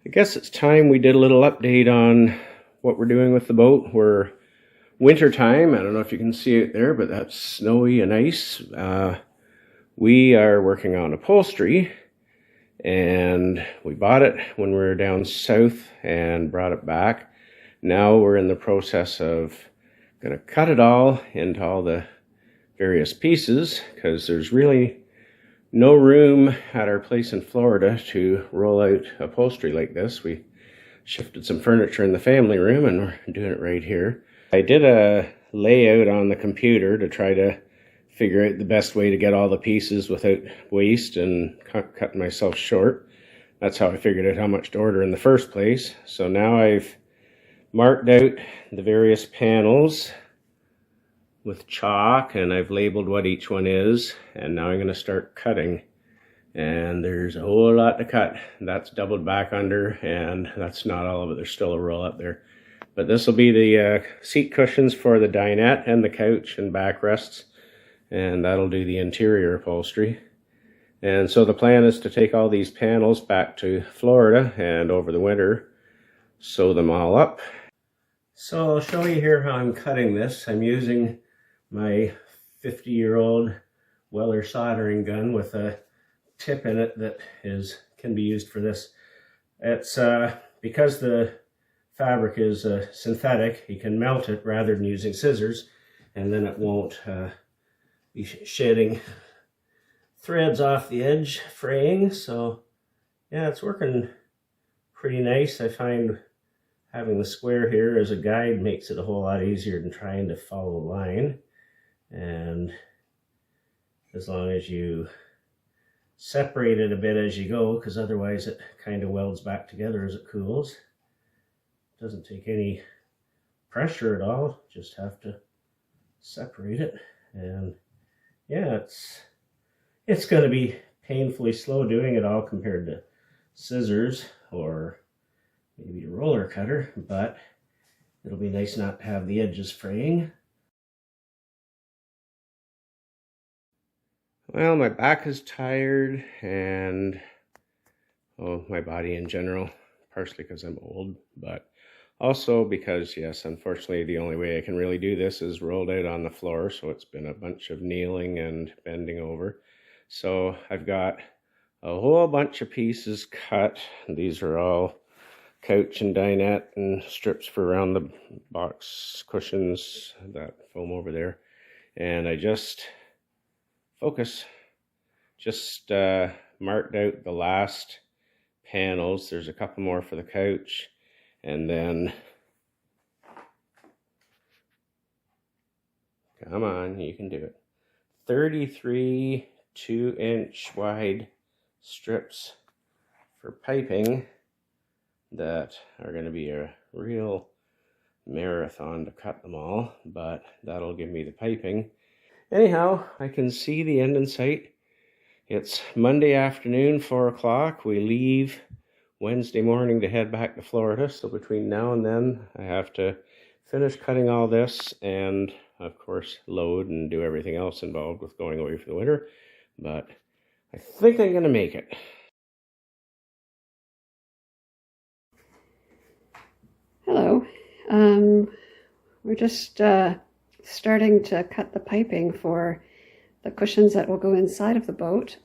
I guess it's time we did a little update on what we're doing with the boat. We're winter time. I don't know if you can see it there, but that's snowy and ice. We are working on upholstery, and we bought it when we were down south and brought it back. Now we're in the process of going to cut it all into all the various pieces, because there's really no room at our place in Florida to roll out upholstery like this. We shifted some furniture in the family room and we're doing it right here. I did a layout on the computer to try to figure out the best way to get all the pieces without waste and cutting myself short. That's how I figured out how much to order in the first place. So now I've marked out the various panels with chalk, and I've labeled what each one is, and now I'm going to start cutting. And there's a whole lot to cut. That's doubled back under, and that's not all of it. There's still a roll up there. But this will be the seat cushions for the dinette and the couch and backrests, and that'll do the interior upholstery. And so the plan is to take all these panels back to Florida and over the winter sew them all up. So I'll show you here how I'm cutting this. I'm using my 50-year-old Weller soldering gun with a tip in it that can be used for this. It's because the fabric is synthetic, you can melt it rather than using scissors, and then it won't be shedding threads off the edge, fraying. So yeah, it's working pretty nice. I find having the square here as a guide makes it a whole lot easier than trying to follow a line. And as long as you separate it a bit as you go, because otherwise it kind of welds back together as it cools. Doesn't take any pressure at all, just have to separate it. And yeah, it's going to be painfully slow doing it all compared to scissors or maybe a roller cutter, but it'll be nice not to have the edges fraying. Well, my back is tired, and my body in general, partially because I'm old, but also because, yes, unfortunately, the only way I can really do this is rolled out on the floor, so it's been a bunch of kneeling and bending over. So I've got a whole bunch of pieces cut. These are all couch and dinette and strips for around the box cushions, that foam over there. And I just marked out the last panels. There's a couple more for the couch, and then come on, you can do it. 33 2-inch wide strips for piping that are going to be a real marathon to cut them all, but that'll give me the piping. Anyhow, I can see the end in sight. It's Monday afternoon, 4 o'clock. We leave Wednesday morning to head back to Florida. So between now and then, I have to finish cutting all this and, of course, load and do everything else involved with going away for the winter. But I think I'm going to make it. Hello. We're just starting to cut the piping for the cushions that will go inside of the boat.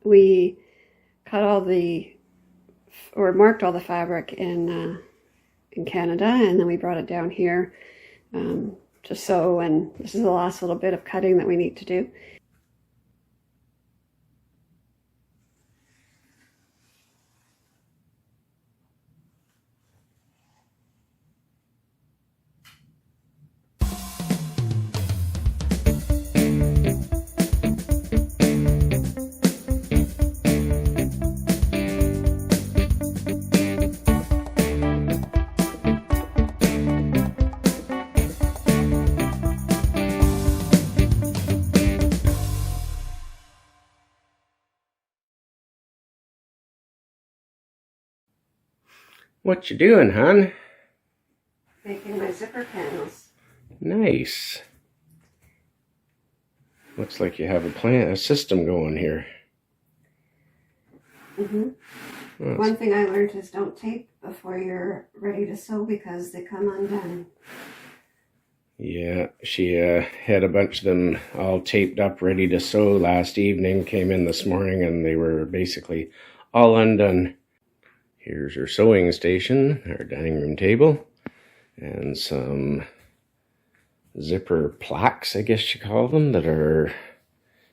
We cut marked all the fabric in Canada, and then we brought it down here to sew, and this is the last little bit of cutting that we need to do. What you doing, hon? Making my zipper panels. Nice. Looks like you have a system going here. Mm-hmm. One thing I learned is don't tape before you're ready to sew because they come undone. Yeah, she had a bunch of them all taped up, ready to sew last evening. Came in this morning and they were basically all undone. Here's her sewing station, our dining room table, and some zipper plaques, I guess you call them, that are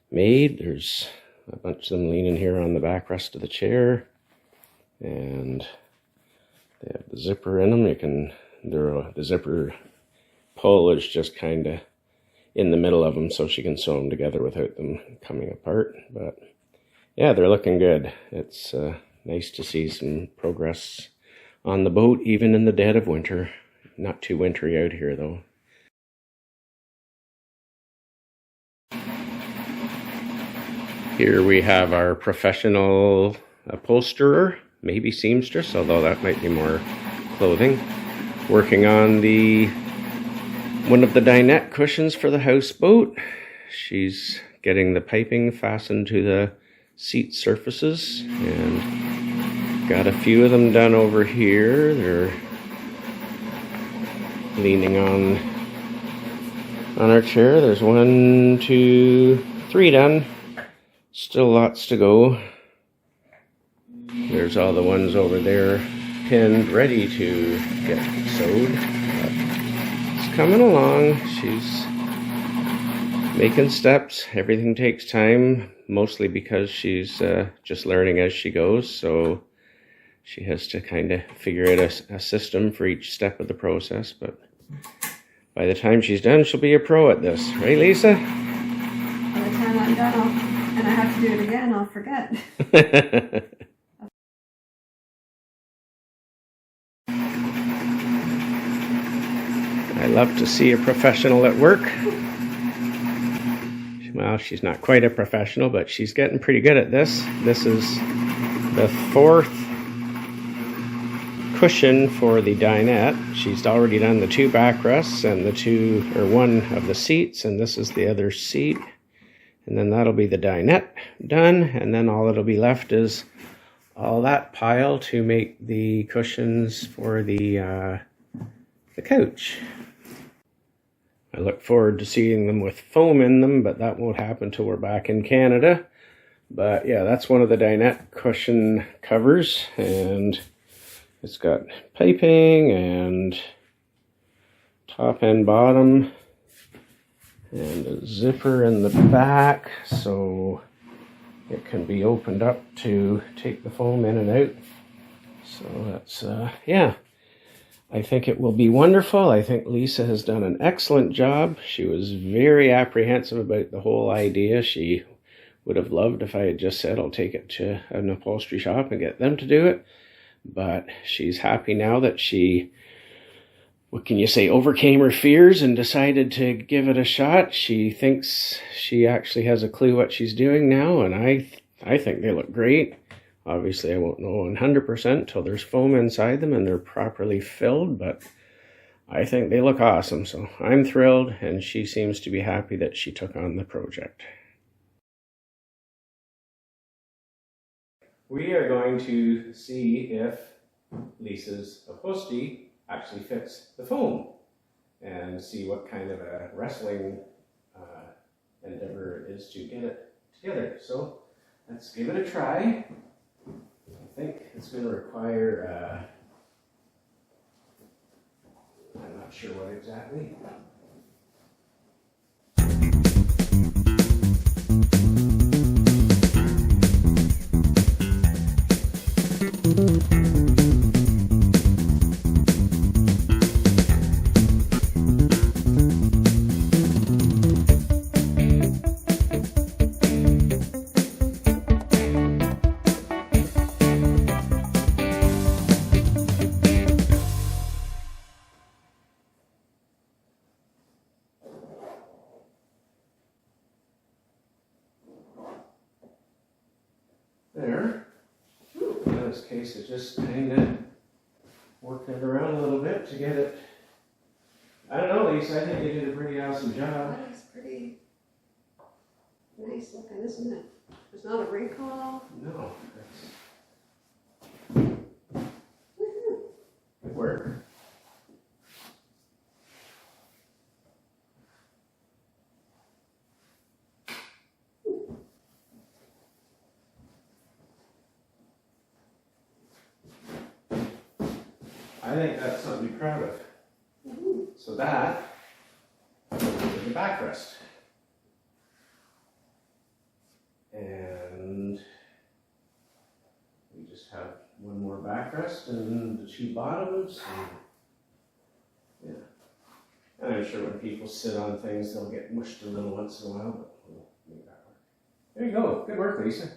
made. There's a bunch of them leaning here on the backrest of the chair, and they have the zipper in them. The zipper pull is just kind of in the middle of them, so she can sew them together without them coming apart. But yeah, they're looking good. It's nice to see some progress on the boat, even in the dead of winter. Not too wintry out here, though. Here we have our professional upholsterer, maybe seamstress, although that might be more clothing, working on one of the dinette cushions for the houseboat. She's getting the piping fastened to the seat surfaces, and got a few of them done over here. They're leaning on our chair. There's 1, 2, 3 done. Still lots to go. There's all the ones over there pinned, ready to get sewed. But it's coming along. She's making steps. Everything takes time, mostly because she's just learning as she goes. So she has to kind of figure out a system for each step of the process. But by the time she's done, she'll be a pro at this. Right, Lisa? By the time I'm done, and I have to do it again, I'll forget. I love to see a professional at work. Well, she's not quite a professional, but she's getting pretty good at this. This is the 4th cushion for the dinette. She's already done the 2 backrests and one of the seats, and this is the other seat. And then that'll be the dinette done, and then all that'll be left is all that pile to make the cushions for the couch. I look forward to seeing them with foam in them, but that won't happen till we're back in Canada. But yeah, that's one of the dinette cushion covers, and it's got piping and top and bottom, and a zipper in the back, so it can be opened up to take the foam in and out. So that's, yeah, I think it will be wonderful. I think Lisa has done an excellent job. She was very apprehensive about the whole idea. She would have loved if I had just said, I'll take it to an upholstery shop and get them to do it. But she's happy now that she, what can you say, overcame her fears and decided to give it a shot. She thinks she actually has a clue what she's doing now, and I think they look great. Obviously, I won't know 100% till there's foam inside them and they're properly filled, but I think they look awesome. So I'm thrilled, and she seems to be happy that she took on the project. We are going to see if Lisa's upholstery actually fits the foam and see what kind of a wrestling endeavor it is to get it together. So let's give it a try. I think it's going to require, I'm not sure what exactly. There. In this case, it's just kind of working it around a little bit to get it. I don't know, Lisa, I think you did a pretty awesome job. That is pretty nice looking, isn't it? There's not a wrinkle. No, think that's something to be proud of. So that is the backrest. And we just have one more backrest and the two bottoms. And, yeah. And I'm sure when people sit on things, they'll get mushed a little once in a while, but we'll make that work. There you go. Good work, Lisa.